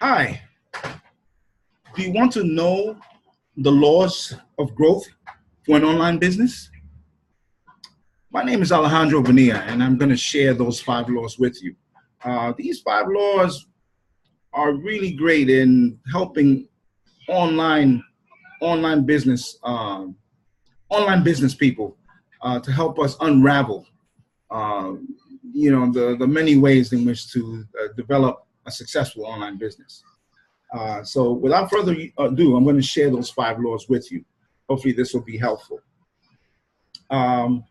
Hi, do you want to know the laws of growth for an online business? My name is Alejandro Bonilla, and I'm going to share those 5 laws with you. These 5 laws are really great in helping online online business online business people to help us unravel uh, the many ways in which to develop a successful online business. So without further ado, I'm going to share those 5 laws with you. Hopefully this will be helpful. Um,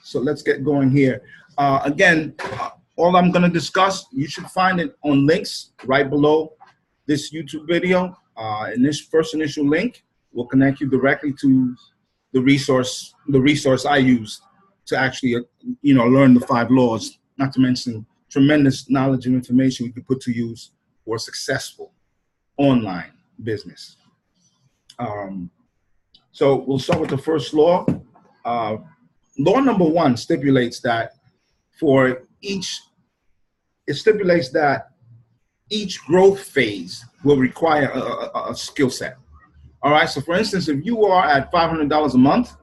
so let's get going here. All I'm going to discuss, you should find it on links right below this YouTube video. And this first initial link will connect you directly to the resource I used to actually learn the 5 laws, not to mention tremendous knowledge and information we could put to use for a successful online business. So we'll start with the first law. Law number 1 stipulates that each growth phase will require a skill set. All right, so for instance, if you are at $500 a month,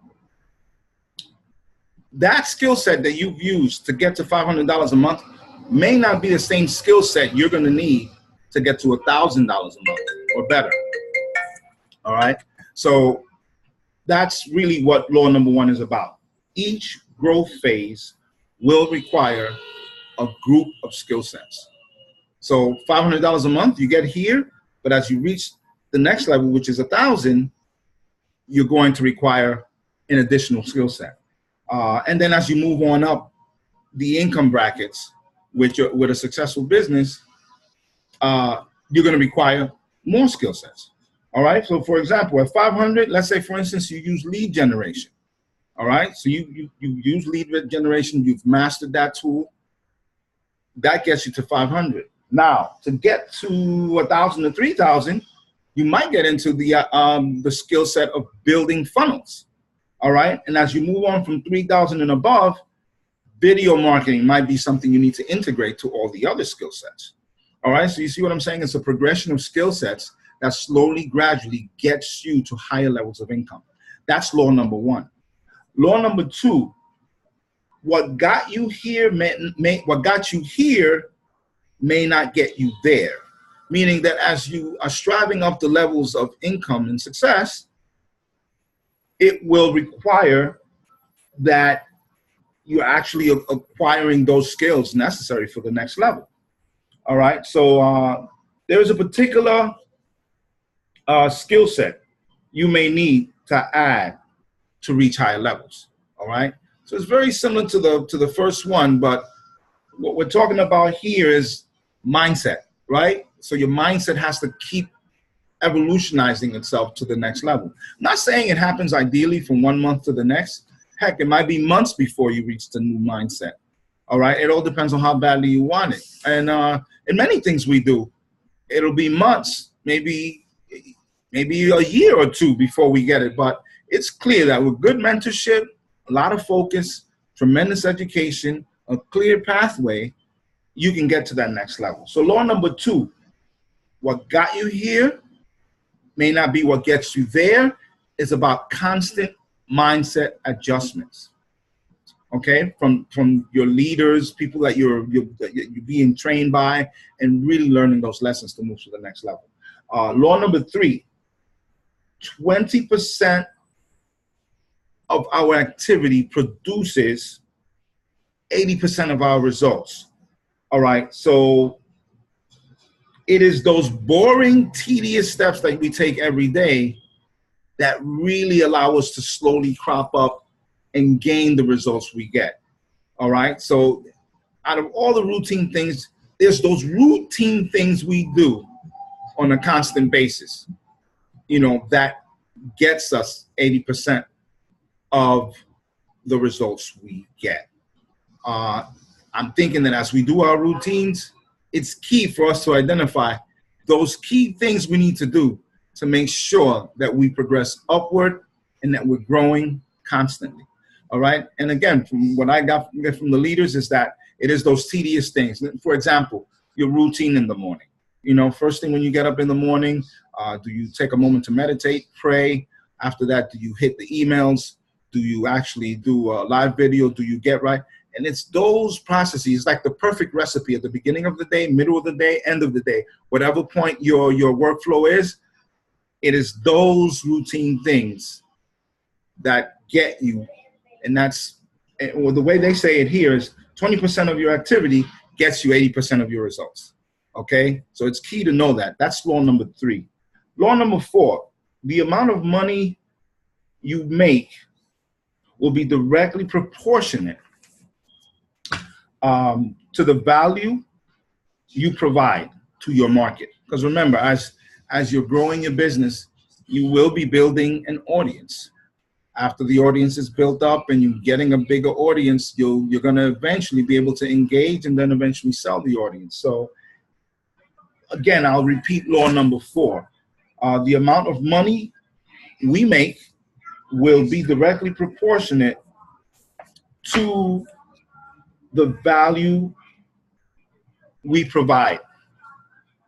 that skill set that you've used to get to $500 a month may not be the same skill set you're going to need to get to $1,000 a month or better. All right, so that's really what law number 1 is about. Each growth phase will require a group of skill sets. So $500 a month, you get here, but as you reach the next level, which is 1,000, you're going to require an additional skill set. And then as you move on up the income brackets with a successful business, you're going to require more skill sets. All right. So for example, at 500, let's say, for instance, you use lead generation. All right. So you use lead generation. You've mastered that tool. That gets you to 500. Now, to get to 1,000 to 3,000, you might get into the skill set of building funnels. All right. And as you move on from 3,000 and above, video marketing might be something you need to integrate to all the other skill sets. All right. So you see what I'm saying? It's a progression of skill sets that slowly, gradually gets you to higher levels of income. That's law number 1. Law number 2, what got you here may not get you there. Meaning that as you are striving up the levels of income and success, it will require that you're actually acquiring those skills necessary for the next level. All right. So there's a particular skill set you may need to add to reach higher levels. All right. So it's very similar to the first one, but what we're talking about here is mindset, right? So your mindset has to keep evolutionizing itself to the next level. I'm not saying it happens ideally from 1 month to the next. Heck, it might be months before you reach the new mindset. All right. It all depends on how badly you want it. And in many things we do, it'll be months, maybe a year or 2 before we get it. But it's clear that with good mentorship, a lot of focus, tremendous education, a clear pathway, you can get to that next level. So law number 2, what got you here may not be what gets you there. It's about constant mindset adjustments. Okay, from your leaders, people that you're being trained by, and really learning those lessons to move to the next level. Law number 3, 20% of our activity produces 80% of our results. All right, so it is those boring, tedious steps that we take every day that really allow us to slowly crop up and gain the results we get. All right, so out of all the routine things, there's those routine things we do on a constant basis, that gets us 80% of the results we get. I'm thinking that as we do our routines, it's key for us to identify those key things we need to do to make sure that we progress upward and that we're growing constantly. All right. And again, from what I got from the leaders is that it is those tedious things. For example, your routine in the morning. You know, first thing when you get up in the morning, do you take a moment to meditate, pray? After that, do you hit the emails? Do you actually do a live video? Do you get right? And it's those processes, like the perfect recipe at the beginning of the day, middle of the day, end of the day, whatever point your workflow is, it is those routine things that get you. And that's, well, the way they say it here is 20% of your activity gets you 80% of your results. Okay, so it's key to know that. That's law number 3. Law number 4, the amount of money you make will be directly proportionate to the value you provide to your market. Because remember, as you're growing your business, you will be building an audience. After the audience is built up and you're getting a bigger audience, you're going to eventually be able to engage and then eventually sell the audience. So again, I'll repeat law number 4. The amount of money we make will be directly proportionate to the value we provide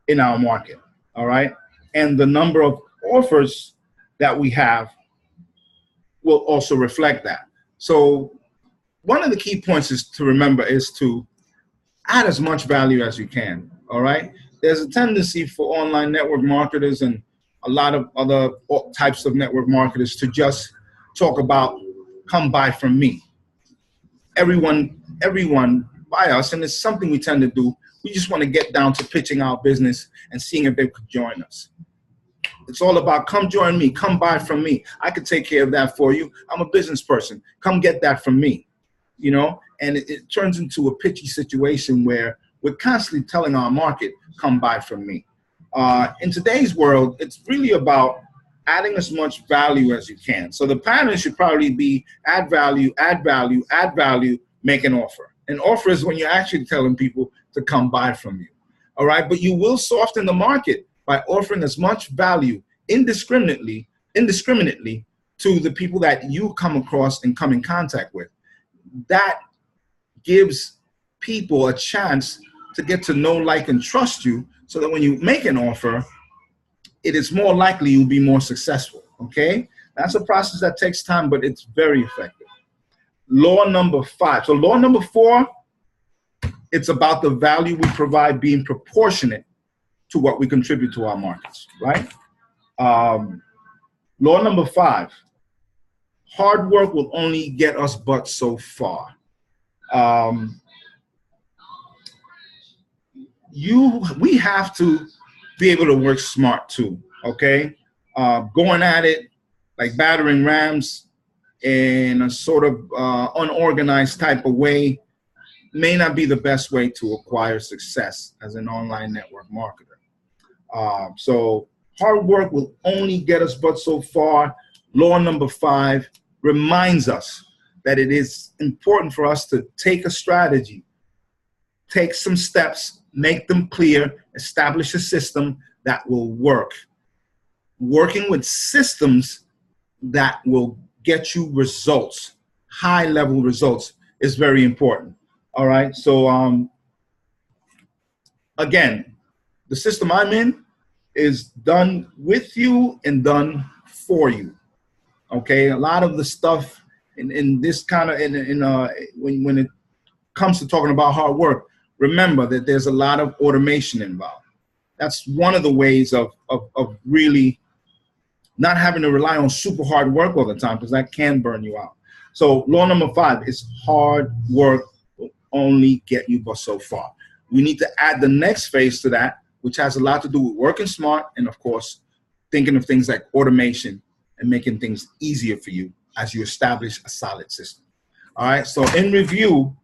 in our market, all right? And the number of offers that we have will also reflect that. So one of the key points is to remember is to add as much value as you can, all right? There's a tendency for online network marketers and a lot of other types of network marketers to just talk about, come buy from me. Everyone buy us, and it's something we tend to do. We just want to get down to pitching our business and seeing if they could join us. It's all about come join me, come buy from me. I could take care of that for you. I'm a business person. Come get that from me, you know? And it turns into a pitchy situation where we're constantly telling our market, come buy from me. In today's world, it's really about adding as much value as you can. So the pattern should probably be add value, add value, add value, make an offer. An offer is when you're actually telling people to come buy from you, all right? But you will soften the market by offering as much value indiscriminately to the people that you come across and come in contact with. That gives people a chance to get to know, like, and trust you, so that when you make an offer, it is more likely you'll be more successful, okay? That's a process that takes time, but it's very effective. Law number 5. So law number 4, it's about the value we provide being proportionate to what we contribute to our markets, right? Law number 5, hard work will only get us but so far. We have to be able to work smart too, okay? Going at it like battering rams in a sort of unorganized type of way may not be the best way to acquire success as an online network marketer. So hard work will only get us but so far. Law number 5 reminds us that it is important for us to take a strategy, take some steps, make them clear, establish a system that will work. Working with systems that will get you results, high-level results, is very important. All right, so again, the system I'm in is done with you and done for you. Okay, a lot of the stuff in this kind of when it comes to talking about hard work, remember that there's a lot of automation involved. That's one of the ways of really not having to rely on super hard work all the time, because that can burn you out. So law number 5 is hard work will only get you but so far. We need to add the next phase to that, which has a lot to do with working smart and, of course, thinking of things like automation and making things easier for you as you establish a solid system. All right, so in review,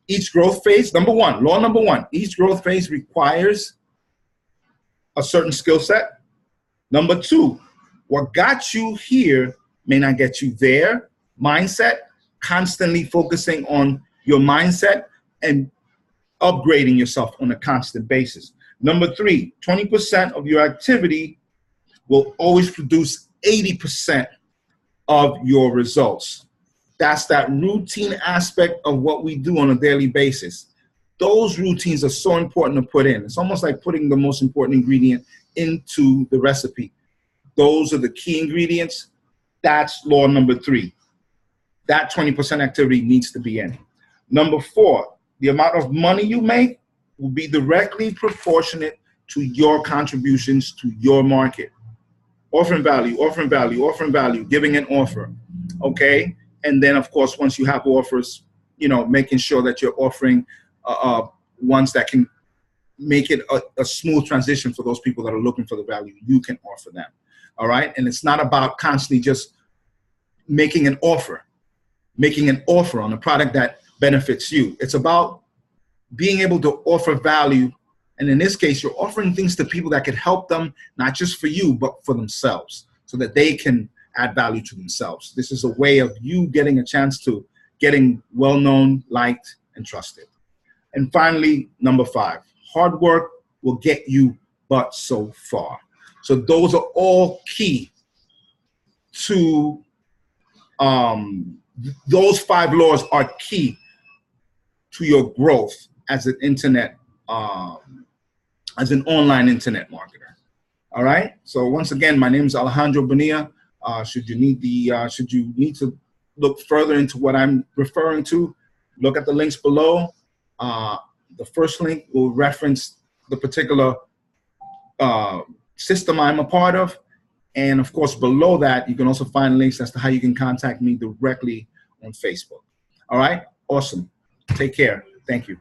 each growth phase, law number one, each growth phase requires a certain skill set. Number 2, what got you here may not get you there. Mindset, constantly focusing on your mindset and upgrading yourself on a constant basis. Number 3, 20% of your activity will always produce 80% of your results. That's that routine aspect of what we do on a daily basis. Those routines are so important to put in. It's almost like putting the most important ingredient into the recipe. Those are the key ingredients. That's law number 3. That 20% activity needs to be in. Number 4, the amount of money you make will be directly proportionate to your contributions to your market. Offering value, offering value, offering value, giving an offer, okay? And then, of course, once you have offers, you know, making sure that you're offering ones that can make it a smooth transition for those people that are looking for the value you can offer them, all right? And it's not about constantly just making an offer on a product that benefits you. It's about being able to offer value. And in this case, you're offering things to people that could help them, not just for you, but for themselves, so that they can add value to themselves. This is a way of you getting a chance to getting well-known, liked, and trusted. And finally, number 5, hard work will get you but so far. So those are all key to, those 5 laws are key to your growth as an internet, as an online internet marketer. All right. So once again, my name is Alejandro Bonilla. Should you need to look further into what I'm referring to, look at the links below. The first link will reference the particular system I'm a part of. And of course, below that, you can also find links as to how you can contact me directly on Facebook. All right. Awesome. Take care. Thank you.